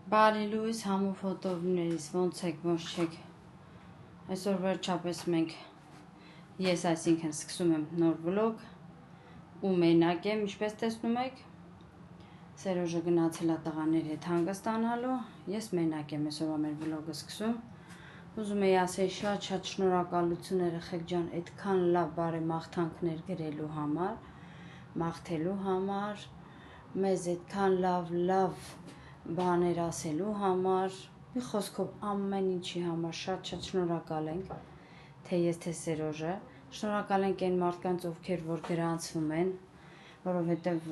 Բարի լույս համու ֆոտոներիս ոնց եք ոնց չեք այսօր վերջապես մենք ես այսինքն սկսում եմ նոր վլոգ ու մենակ եմ ինչպես տեսնում եք Սերոժը գնացել է տղաների հետ հանգստանալու ես մենակ եմ այսօրվա մեր վլոգը սկսում ուզում եի ասել շատ շնորհակալություն երեխեք ջան այդքան լավ բարեմաղթանքներ գրելու համար մաղթելու համար մեզ այդքան լավ բաներ ասելու համար մի խոսքով ամեն ինչի համար շատ շնորհակալ ենք թե ես թե Սերոժը շնորհակալ ենք այն մարդկանց ովքեր որ գրանցվում են որովհետև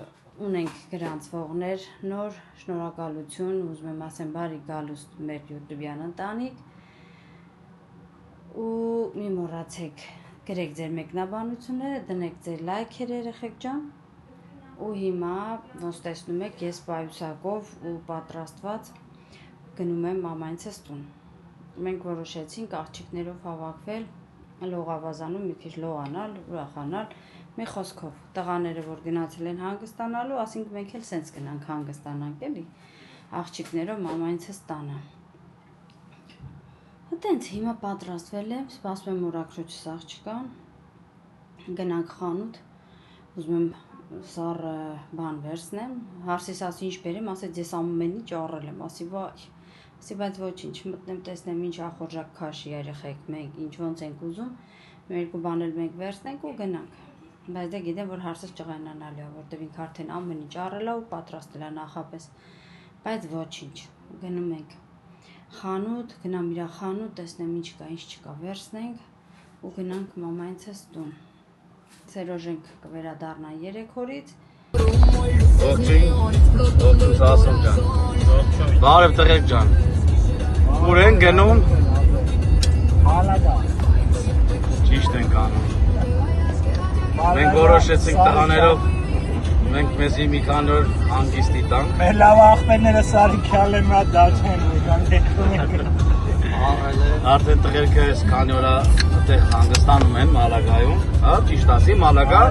ունենք գրանցվողներ նոր շնորհակալություն ուզում եմ ասեմ բարի գալուստ մեր YouTube-յան ընտանիք ու մի մոռացեք գրեք ձեր մեկնաբանությունները դնեք ձեր լայքերը երեխեք ջան ու հիմա ոնց տեսնում եք ես պայուսակով ու պատրաստված գնում եմ մամայինցս տուն մենք որոշեցինք աղջիկներով հավաքվել լողավազանում մի քիչ լողանալ ուրախանալ մի խոսքով տղաները որ գնացել են հանգստանալու ասենք մենք էլ սենց գնանք հանգստանանք էլի աղջիկներով մամայինցս տանը այտենց հիմա պատրաստվել եմ սպասում եմ օրակրոջս աղջկան գնանք խանութ ուզում եմ սառը բան վերցնեմ հարսիս ասի ինչ բերեմ ասեց ես ամեն ինչ առել եմ ասի վայ ասի բայց ոչինչ մտնեմ տեսնեմ ինչ ախորժակ քաշի երեխեք մենք ինչ ոնց ենք ուզում մեր երկու բան էլ մենք վերցնենք ու գնանք բայց դե գիտեմ որ հարսս ճղայնանալու է որտեվ ինքը արդեն ամեն ինչ առել է ու պատրաստել է նախապես բայց ոչինչ գնում ենք խանութ գնամ իր խանութ տեսնեմ ինչ կա ինչ չկա վերցնենք ու գնանք մամայինցս տուն Սերոժենք կվերադառնա 3 օրից Ողջույն Սասուն ջան Բարև տղեկ ջան Ուր են գնում Մալագա Ճիշտ ենք անում Մենք որոշեցինք տղաներով մենք մեզի մի քանի օր հանգիստի տանք Մեր լավ աղբերները Սարիքյալ են մա դաշեն Արդեն տղերքը այս քանի օր այդտեղ հանգստանում են Մալագայում հա ճիշտ ասի Մալագա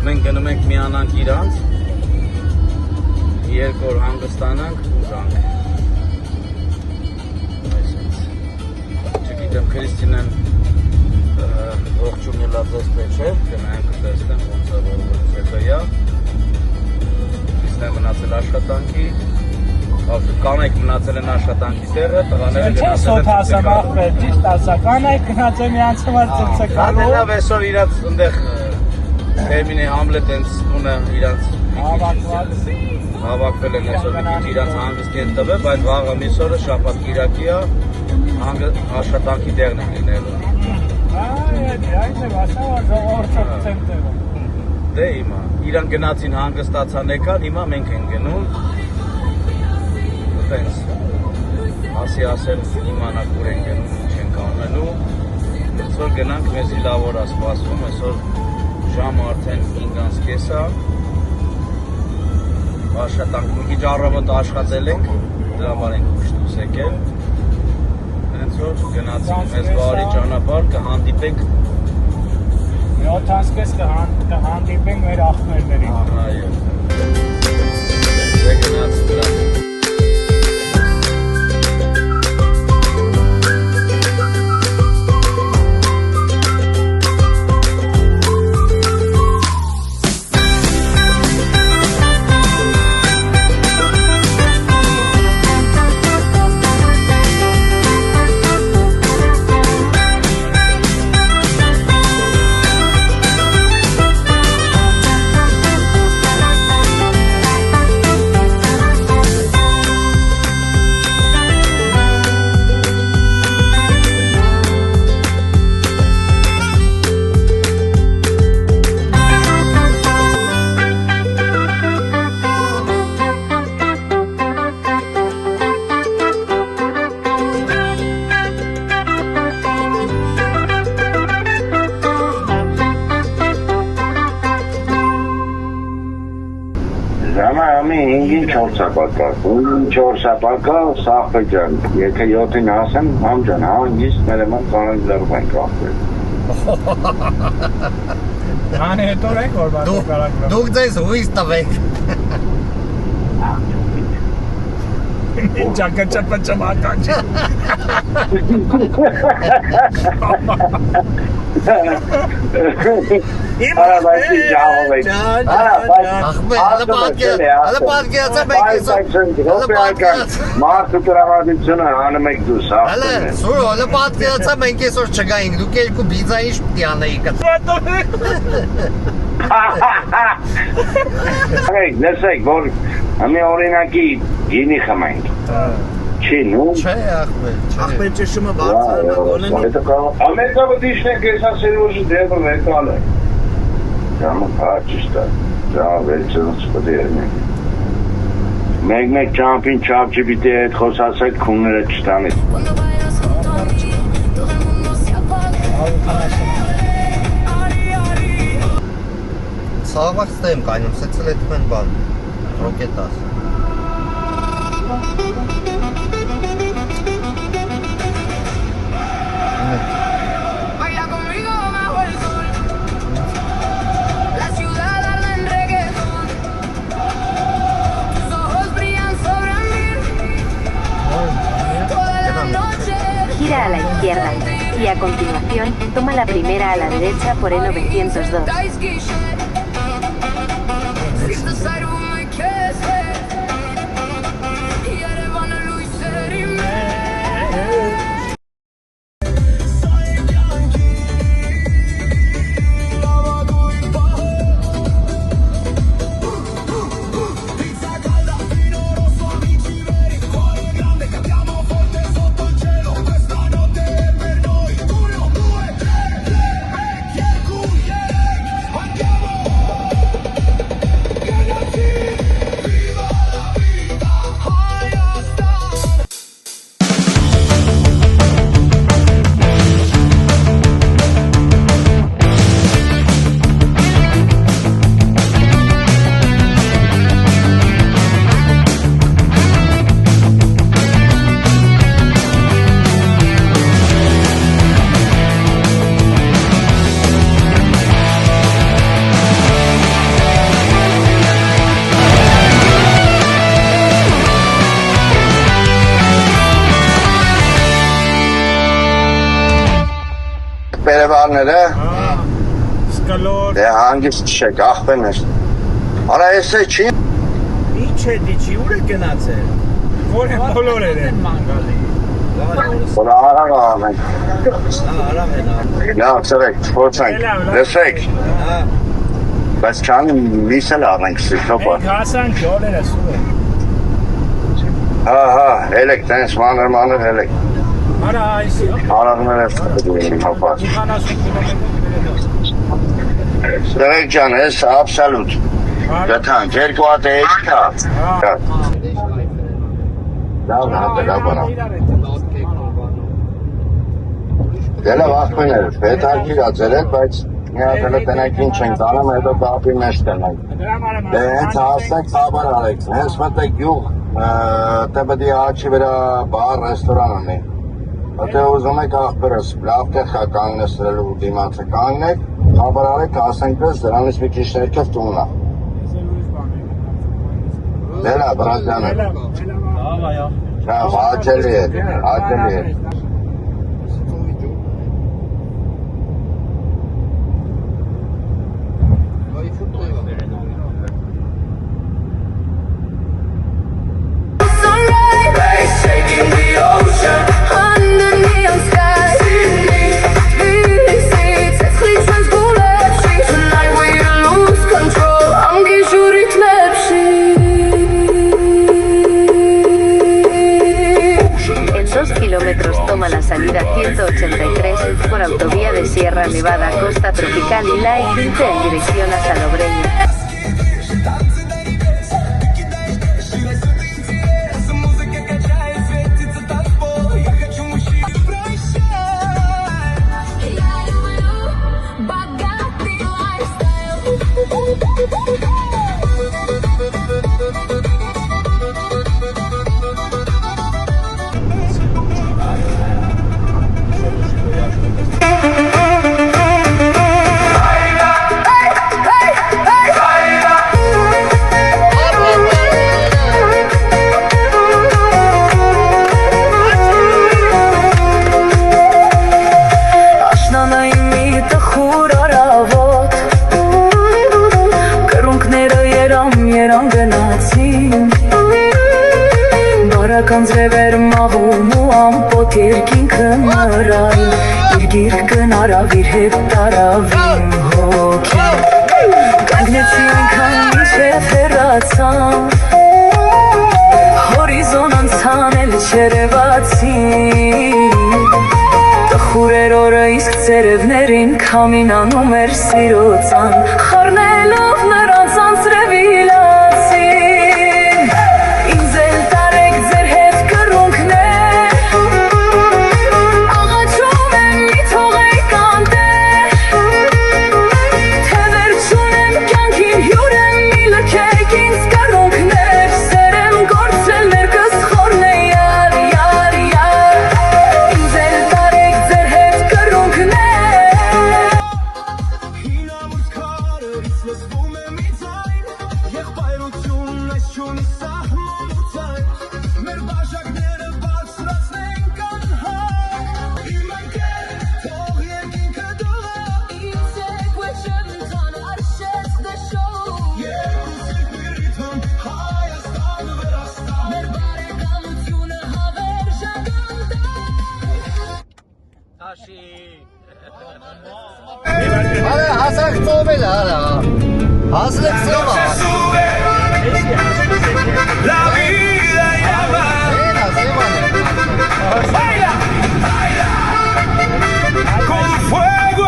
Մենք գնում ենք միանանք իրանց 2 օր հանգստանանք ու գանք Չգիտեմ Քրիստինեն ողջունելա ձեզ պետք չէ գնանք տեսնեմ ոնց է որ հետոյա Քրիստինեն մնացել աշխատանքի Կանայք մնացել են աշխատանքի տեղը, տղաները գնացել են ծծկալու Ճիշտ ասա, կանայք գնացել միանց համար ծծկալու Լավ այսօր իրանց ընդեղ Տերմինե Համլետ հենց տունը իրանց հավաքվել են այսօր մի քիչ իրանց հանգստի են տվել, բայց վաղը մյուս օրը շաբաթ կիրակի է աշխատանքի տեղն են լինելու Այն է ասա, որ ժողովուրդը ցենտրը Դե հիմա, իրանք գնացին հանգստացան եկան, հիմա մենք ենք գնում Ասի ասել իմանակ ուր են գնում, ինչ ենք անելու Այսօր գնանք մեզի լավ օր ասպասվում, այսօր ժամը արդեն 5:30 է Աշխատանք մի քիչ առավոտ աշխատել ենք, դրա համար ենք ուշ դուրս եկել Հենց որ գնացինք մեզ բարի ճանապարհ, կհանդիպենք 7:30 կհանդիպենք մեր աղբերներին Այո Դե գնացինք դրա Ժամը 5-ին 4 ապակա, 4 ապակա, Սախվե ջան, եթե 7-ին ասեմ, համ ջան, հանգիստ մեր էման կանանք լրում ենք աղբեր։ Հանի հետո ենք որ բացի կարակ Դուք ձեզ հույս տվեք Ճակաճապաճամական չի։ Արա բայց ջահով եք։ Արա բայց մարդու տրամադրությունը անում եք դուս Հələ, սուրո, հələ պատկերացա մենք այսօր չգայինք, դուք երկու բիձա ինչ պիտի անեիք։ Լսեք, որ մի օրինակի գինի խմենք։ Չի, նու։ Չէ, ախպեր, Ախպեր ճշումը բարձրանում գոնեն։ Ամերիկա բդիշնեք ես ասել որ դեպը մեկալ է։ Ժամը հաճիշտ է, ժամը վերցնուց պտի երնենք։ Մեկ ճամպին չապչի պիտի հետ խոսասեք քունները չտանից։ Սաղվախ ստեմ կայնում, սեցել էթում են բան, ռոկետաս։ Gira a la izquierda y a continuación toma la primera a la derecha por E902. Պերևարները, Սկլոր։ դե հանգիստ չեք, աղբեններ։ Արա ես է չի։ Ինչ է դիչի, ուր է գնացել։ Որ է բոլորեր են մանգալի։ Որ արավ ամեն։ Արավ են։ Լավ, սրեք, փորձենք, լսեք, բայց չանի միսել առնենք սիքոպա։ Մենք հասանք յոլերը սուրը։ Հա, հելեք, տենց մանր հելեք։ Արա այսի։ Արավներ ես կդուին հապաց։ 70 կիլոմետր։ Սրեք ջան, ես աբսալուտ։ Գտանք, երկու հատ է էիք կա։ Լավ, լավ բանա։ Դելը վախպեներ, պետարկիր ածել եք, բայց մի հատել է տնեք ինչ ենք դանում, հետո կապի մեջ տնենք։ Դե հենց հասնեք խաբար արեք, հենց մտեք գյուղ, տեպդի աչի վրա բար, ռեստորան ունի։ Եթե ուզում եք աղբերս, լավ տեղ կանգնեցրելու դիմացը կանգնեք, խաբար արեք, հասնենք պես, դրանից մի քիչ ներքև տուննա։ Դելա, բրազյանը։ Հաճելի է։ Kilómetros toma la salida 183 por autovía de Sierra Nevada Costa Tropical y la I-15 en dirección a Salobreña. Hey! ձևեր մաղում ու ամպոտ երկինքը մռայլ իր գիրկն արավիր հետ տարավին հոգի կանգնեցի այնքան մինչև հեռացան հորիզոն անցան էլ չերևացի տխուրեր օրը իսկ ծերևներին քամինանում էր սիրոցան խառնելով նրանց անձրևի լացին ինձ էլ տարեք ձեր հետ կռունկներ աղաչում եմ մի թողեք անտեր թե վերջունեմ կյանքին հյուր եմ մի լքեք ինձ կռունկներ սեր եմ գործել ներկս խորն է յար յար յար ինձ էլ տարեք ձեր հետ կռունկներ Հինավուրց քարերից լսվում է մի ձայն Եղբայրությունն այս չունի սահման ու ձայն Մեր բաժակները բարձրացնենք անհայտ Իմ ընկեր, թող երկինքը դողա Ինձ եք վեճեմ տան արշեց դեշով Երկուսիկ մի ռիթմ, Հայաստան ու Վրաստան Մեր բարեկամությունը հավերժական Արա հասակ ծովել արա Հասլեք ծովա La vida llama Էնա զեվան է Baila, baila Con fuego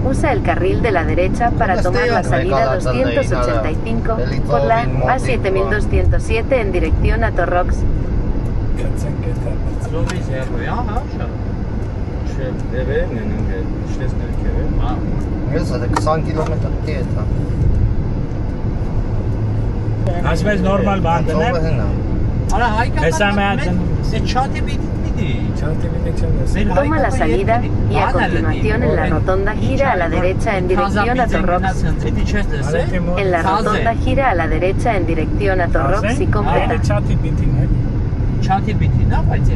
Usa el carril de la derecha para tomar la salida 285 por la A7207 en dirección a Torrox. Ես է 20 կիլոմետր դիետ է Ասպես նորմալ բան դնեմ Արա հայկական Հեսա մեածն Չաթի բիդի Toma la salida y a continuación en la rotonda gira a la derecha en dirección a Torrox. En la rotonda gira a la derecha en dirección a Torrox y completa. Չաթի բիտին է Չաթի բիդի նա բայց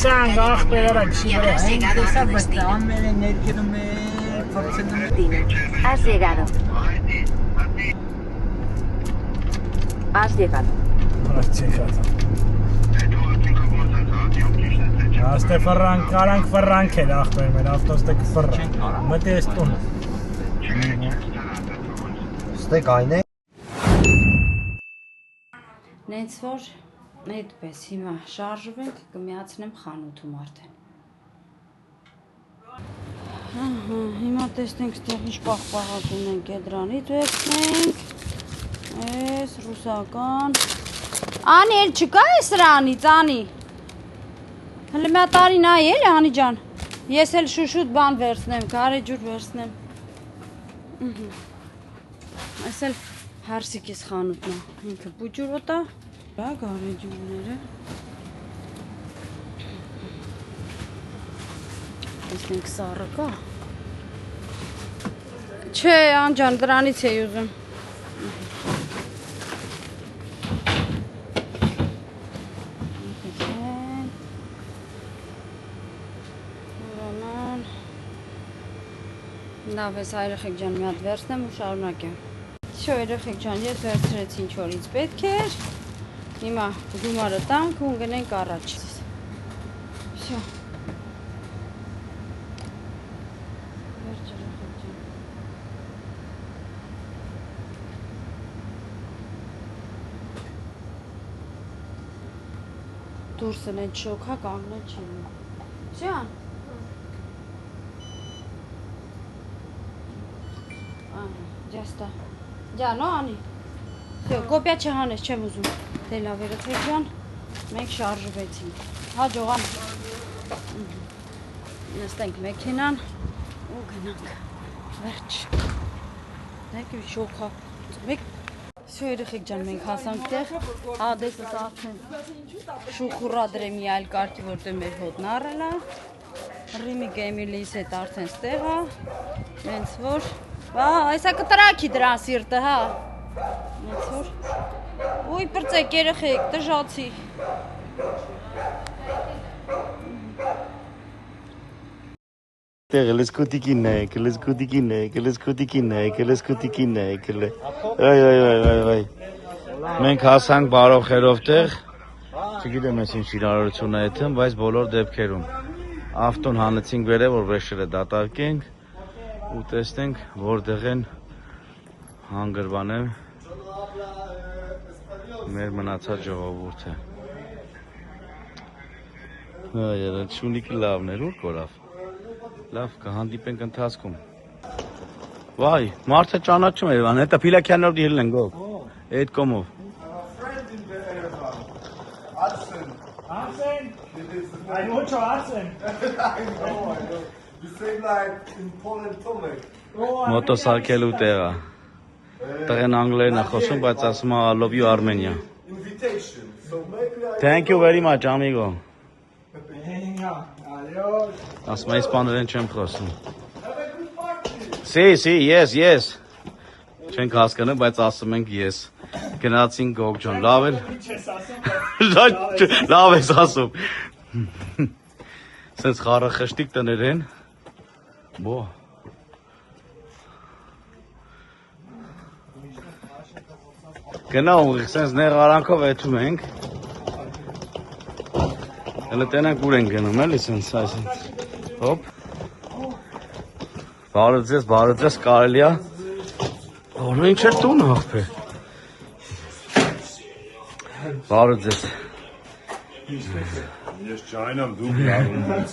Ասանք ախպերերը քշի վրա։ Has llegado. Has llegado. Աստե կարանք ֆրանք էր ախպեր մեր ավտոստը կֆռա։ Մտի էս տուն։ Ստեկ այն է։ Նենց որ այդպես հիմա շարժվենք, կմիացնեմ խանութում արդեն։ Հիմա տեսնենք ստեղ ինչ պաղպաղակ ունենք, դրանից վերցնենք։ Էս ռուսական։ Անի էլ չկա է սրանից, Անի։ Հələ մի տարի նայ էլի Անի ջան։ Ես էլ շուշուտ բան վերցնեմ, գարեջուր վերցնեմ։ Այս էլ հարսիկիս խանութն է։ Ինքը բուջուրոտ է։ Դա գարեջուրները։ Տեսնենք սառը կա։ Չէ, Անջան, դրանից էի ուզում։ Լավ ես երեխեք ջան, մի հատ վերցնեմ ու շարունակեմ։ Շո երեխեք ջան, ես վերցրեցի ինչ որ ինձ պետք էր։ Հիմա գումարը տանք ու գնենք առաջ։ Շո։ Վերջ երեխեք ջան։ Դուրսն այդ շոքա կանգնել չի։ Ջան։ Ջաստա։ Ջան, Անի։ Всё, կոպիա չհանես, չեմ ուզում։ Դե լավ երեխեք ջան, մենք շարժվեցինք։ Հաջողան։ Նստենք մեքենան ու գնանք։ Վերջ։ Դեք շոքա։ Մեկ Всё երեխեք ջան, մենք հասանք տեղ։ Ադեսս արդեն շուխուռա դրեմի այլ կարգի, որտեղ մեր հոտն առել է։ Ռիմի Գեմիլիս հետ արդեն ստեղ է։ Հենց որ Այսա կտրակի դրան սիրտը, հա։ Նենց որ Ուй պրծեք երեխեք, տժացի։ Գլսկուտիկին է։ Մենք հասանք բարով խերով տեղ։ Չգիտեմ ես ինչ իրարություն է այդտեղ, բայց բոլոր դեպքերում ավտոն հանեցինք վերև, որ վեշերը դատարկենք։ Ու տեսնենք որտեղ են հանգրվանել մեր մնացած ժողովուրդը։ Երբ շունիկը լավն էր, ուր կորավ։ Լավ, կհանդիպենք ընթացքում։ Վայ, մարդը ճանաչում է, հետը Փիլակյանով դիհել են գող։ Այդ կոմով։ Arsen? I want to Arsen. You say like in Poland, Tomek. Մոտոսարկելու տեղը։ Տղեն անգլերեն է խոսում, բայց ասում է I love you Armenia։ Invitation. So maybe I Thank you very much, amigo։ Adiós. Ասում է իսպաներեն չեմ խոսում։ Sí, yes։ Չենք հասկանում, բայց ասում ենք yes։ Գնացինք գող ջան, լավ էլ։ Լավ ես ասում։ Սենց խառը խշտիկ տներ են։ Բո։ Genau, սենց նեղարանքով էթում ենք։ Հələ տենանք ուր ենք գնում, էլի սենց այսինչ։ Հոպ։ Բարը ձեզ կարելի է։ Որն ինչ էր տուն աղբեր։ Բարը ձեզ։ Ես չայնամ դու գարում ես։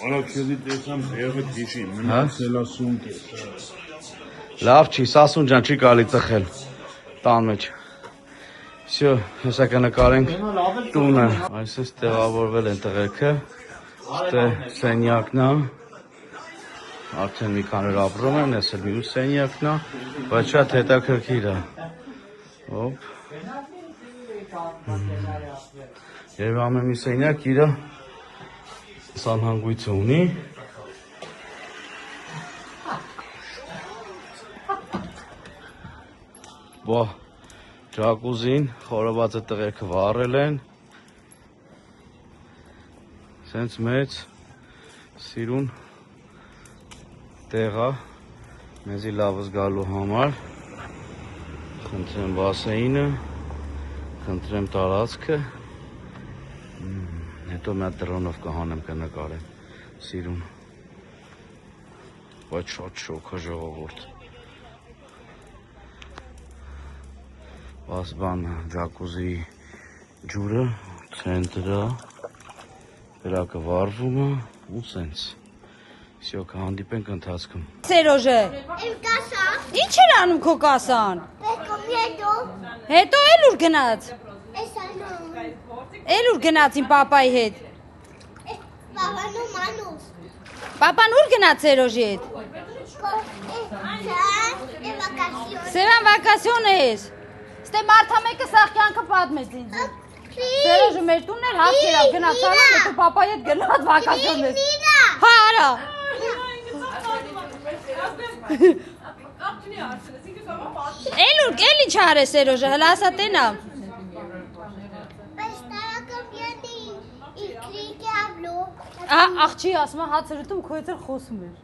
Արա քեզի տեսամ եղը դիշի, մնացել ասունք է։ Լավ չի, Սասուն ջան չի կարելի ծխել տան մեջ։ Всё, հեսա կնկարենք տունը։ Այսպես տեղավորվել են տղերքը։ Ստե սենյակն է։ Արդեն մի քաներ ապրում են, ես էլ մյուս սենյակն է, բայց շատ հետաքրքիր է։ Հոպ։ Եվ ամեն մի սենյակ իր սանհանգույցը ունի։ Բա ջակուզին խորովածը տղերքը վառել են։ Սենց մեծ սիրուն տեղա մեզի լավ զգալու համար խնդրեմ բասեինը, խնդրեմ տարածքը, հետո մի հատ դրոնով կհանեմ կնկարեմ սիրուն, բայց շատ շոքա ժողովուրդ, բան ջակուզի ջուրը, ցենտրը, Վերակը վարվում է ու սենց, սյո կհանդիպենք ընթացքում։ Սերոժը, ինչ էր անում քո կասան։ Հետո էլ ուր գնաց։ Էլ ուր գնաց իմ պապայի հետ։ Պապան ուր գնաց Սերոժի հետ։ Սևան վակասիոն ես։ Ստե մարդա մեկը սաղ կյանքը պատմեց ինձ։ Սերոժը մեր տունն էր հաց երավ գնաց սալան, հետո պապայի հետ գնաց վակասիոն ես։ Հա, արա։ Էլ ինչ արես Սերոժը, հլա ասա տենա։ Աղջի ասում է հաց հրտում քո հետ խոսում էր։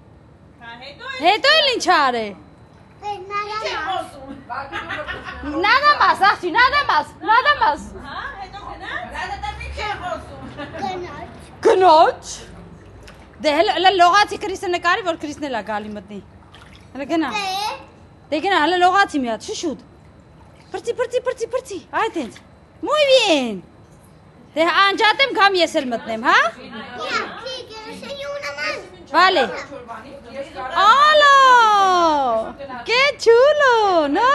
Հետո էլ ինչ արե։ Նադամաս, աղջի, նադամաս։ Գնոջ։ Դե հլը լողացի Քրիսը նկարի, որ Քրիսն էլ է գալի մտնի։ Հլը գնա։ Դե գնա, հլը լողացի մի հատ, շուշուտ։ Պրծի, այդ հենց։ Muy bien։ Դե անջատեմ կամ ես էլ մտնեմ, հա։ Vale. ¡Hola! ¡Qué chulo! ¿No?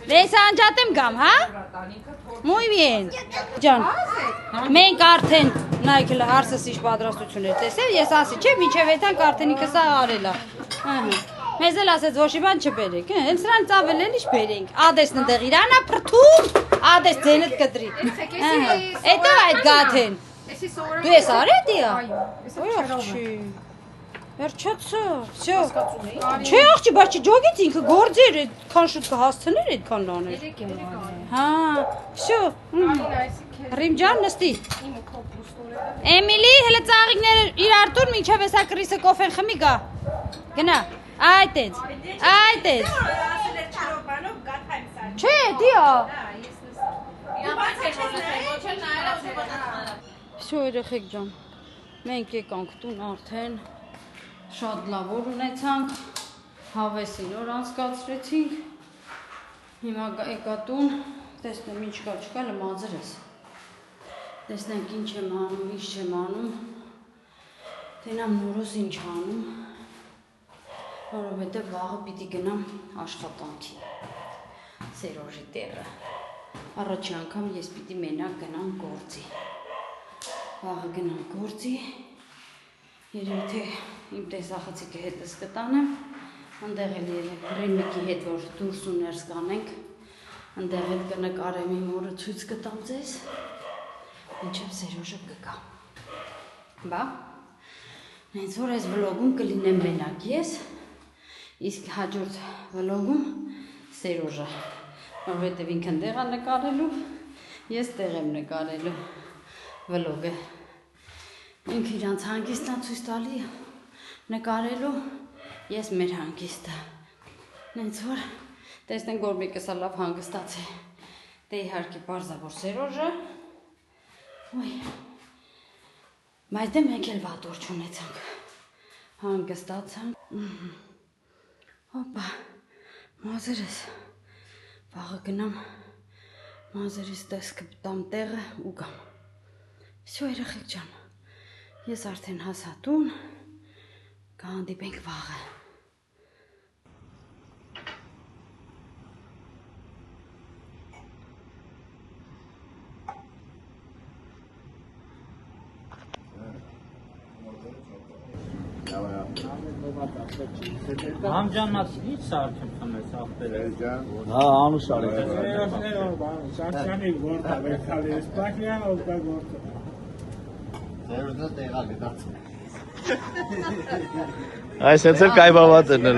¿Les anjatem gam, ha? Muy bien. Ջան, մենք արդեն նայք էլ հարցս ինչ պատրաստություն էր տեսել, ես ասի, չէ, մինչև այդանք արդեն ինքը սա արել է։ Մեզ էլ ասեց, ոչ մի բան չբերեք, հենց սրան ծավել էլ ինչ բերենք։ Ադեսն ընդեղ իրանա փրթում, ադես ձենդ կտրի։ Հետո այդ գաթեն։ Դու ես արել դիա։ Ոյ աղջի։ Վերջացա, всё։ Չէ աղջի, բայց չջոգից ինքը գործի էր, այդքան շուտ կհասցներ այդքան լաներ։ Հա, всё։ Ռիմ ջան, նստի։ Էմիլի, հələ ծաղիկները իրար տուր, մինչև էսա Կրիսը կոֆեն խմի գա։ Գնա։ Այդ էս։ Չէ, դիա։ Всё երեխեք ջան, մենք եկանք տուն արդեն, շատ լավ օր ունեցանք, հավեսին օր անցկացրեցինք, հիմա եկա տուն, տեսնեմ ինչ կա չկա, լմազր ես, տեսնենք ինչ եմ անում, ինչ չեմ անում, տենամ նորոս ինչ անում, որովհետև վաղը պիտի գնամ աշխատանքի, Սերոժի տեղը, առաջի անգամ ես պիտի մենակ գնամ գործի, վաղը գնամ գործի, երևի թե իմ տեսախցիկը հետս կտանեմ, ընդեղ էլ Ռեմիկի հետ, որ դուրս ու ներս կանենք, ընդեղ էլ կնկարեմ իմ օրը ցույց կտամ ձեզ, մինչև Սերոժը կգա։ Բա, հենց որ այս վլոգում կլինեմ մենակ ես, իսկ հաջորդ վլոգում Սերոժը, որովհետև ինքն տեղ է նկարելու, ես տեղ եմ նկարելու վլոգը։ Ինքը իրանց հանգիստն է ցույց տալի նկարելու, ես մեր հանգիստը։ Նենց որ տեսնենք որ մեկս լավ հանգստած է։ Դե իհարկե պարզավոր Սերոժը։ Ոյ։ Բայց դե մենք էլ վատ օր չունեցանք։ Հանգստացանք։ Հոպա, մազերս, վաղը գնամ, մազերիս տեսքը պտամ տեղը ու գամ։ Всё երեխեք ջան, ես արդեն հասա տուն, կհանդիպենք վաղը։ Համջան մասի ինչ սարքեմ խմես աղբեր Հա, անուշ արի Սարքյանի գործ ավերքալի ես պակյան ովկա գործ Ձերուզը տեղա գտած Այս հենց էլ կայվավատ են